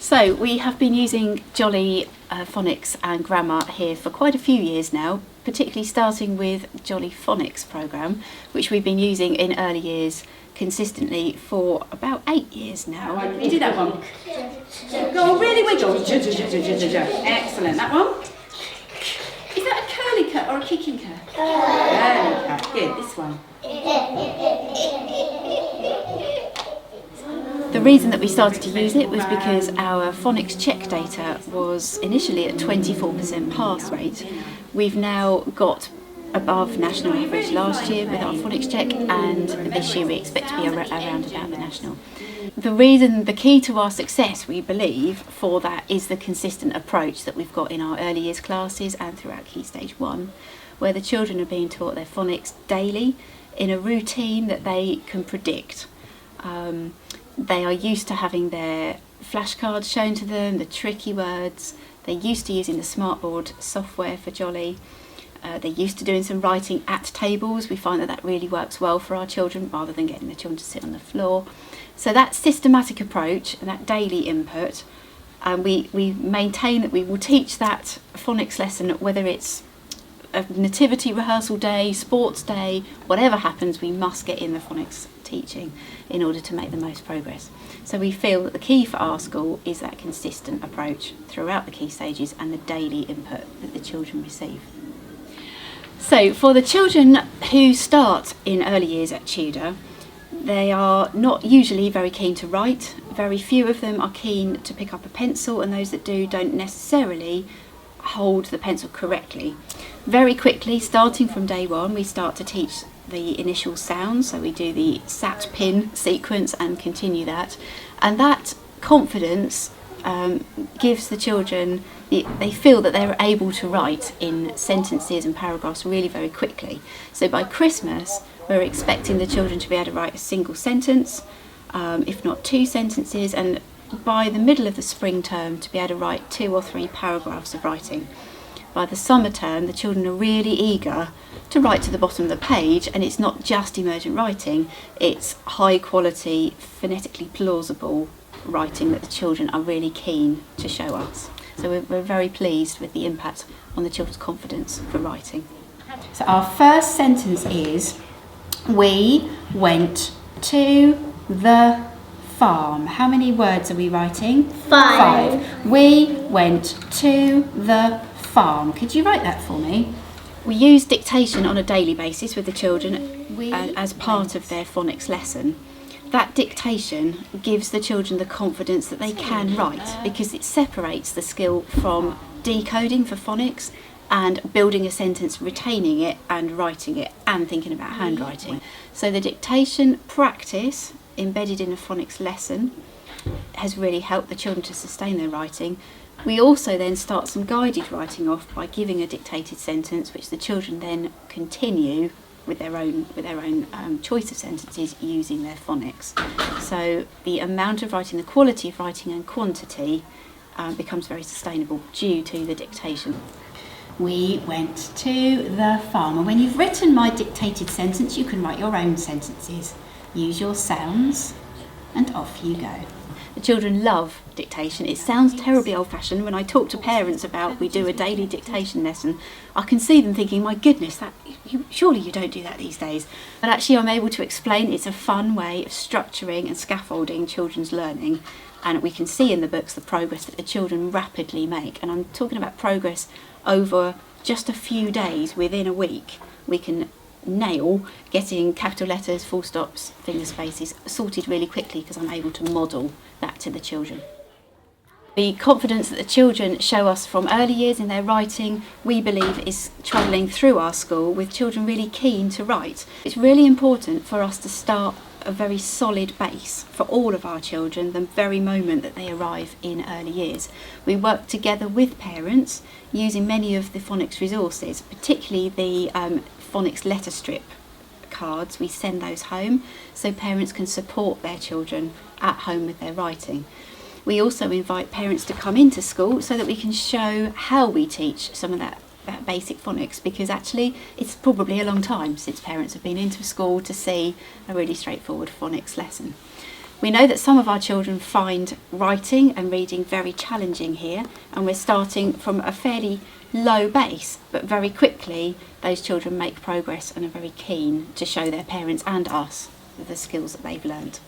So we have been using Jolly Phonics and Grammar here for quite a few years now, particularly starting with Jolly Phonics programme, which we've been using in early years consistently for about 8 years now. You do that one. Go on, really wiggle. Excellent. That one. Is that a curly cut or a kicking cut? Curly cut. Good. This one. The reason that we started to use it was because our Phonics Check data was initially at 24% pass rate. We've now got above national average last year with our Phonics Check, and this year we expect to be around about the national. The key to our success, we believe, for that is the consistent approach that we've got in our early years classes and throughout Key Stage 1, where the children are being taught their phonics daily in a routine that they can predict. They are used to having their flashcards shown to them, the tricky words. They're used to using the smartboard software for Jolly. They're used to doing some writing at tables. We find that really works well for our children rather than getting the children to sit on the floor. So that systematic approach and that daily input, we maintain that we will teach that phonics lesson whether it's a nativity rehearsal day, sports day, whatever happens, we must get in the phonics teaching in order to make the most progress. So we feel that the key for our school is that consistent approach throughout the key stages and the daily input that the children receive. So for the children who start in early years at Tudor, they are not usually very keen to write. Very few of them are keen to pick up a pencil, and those that do don't necessarily hold the pencil correctly. Very quickly, starting from day one, we start to teach the initial sounds, so we do the sat pin sequence and continue that, and that confidence gives the children, they feel that they're able to write in sentences and paragraphs really very quickly. So by Christmas we're expecting the children to be able to write a single sentence, if not 2 sentences, and by the middle of the spring term to be able to write 2 or 3 paragraphs of writing. By the summer term, the children are really eager to write to the bottom of the page, and it's not just emergent writing, it's high quality, phonetically plausible writing that the children are really keen to show us. So we're very pleased with the impact on the children's confidence for writing. So our first sentence is, we went to the farm. How many words are we writing? 5. We went to the farm. Could you write that for me? We use dictation on a daily basis with the children as part of their phonics lesson. That dictation gives the children the confidence that they can write, because it separates the skill from decoding for phonics and building a sentence, retaining it and writing it and thinking about handwriting. So the dictation practice embedded in a phonics lesson has really helped the children to sustain their writing. We also then start some guided writing off by giving a dictated sentence, which the children then continue with their own choice of sentences using their phonics. So the amount of writing, the quality of writing and quantity becomes very sustainable due to the dictation. We went to the farm. And when you've written my dictated sentence, you can write your own sentences. Use your sounds and off you go. The children love dictation. It sounds terribly old-fashioned. When I talk to parents about we do a daily dictation lesson, I can see them thinking, my goodness, surely you don't do that these days. But actually I'm able to explain it's a fun way of structuring and scaffolding children's learning, and we can see in the books the progress that the children rapidly make. And I'm talking about progress over just a few days, within a week. We can nail getting capital letters, full stops, finger spaces sorted really quickly because I'm able to model that to the children. The confidence that the children show us from early years in their writing, we believe, is travelling through our school with children really keen to write. It's really important for us to start a very solid base for all of our children the very moment that they arrive in early years. We work together with parents using many of the phonics resources, particularly the phonics letter strip cards. We send those home so parents can support their children at home with their writing. We also invite parents to come into school so that we can show how we teach some of that basic phonics, because actually it's probably a long time since parents have been into school to see a really straightforward phonics lesson. We know that some of our children find writing and reading very challenging here, and we're starting from a fairly low base, but very quickly those children make progress and are very keen to show their parents and us the skills that they've learnt.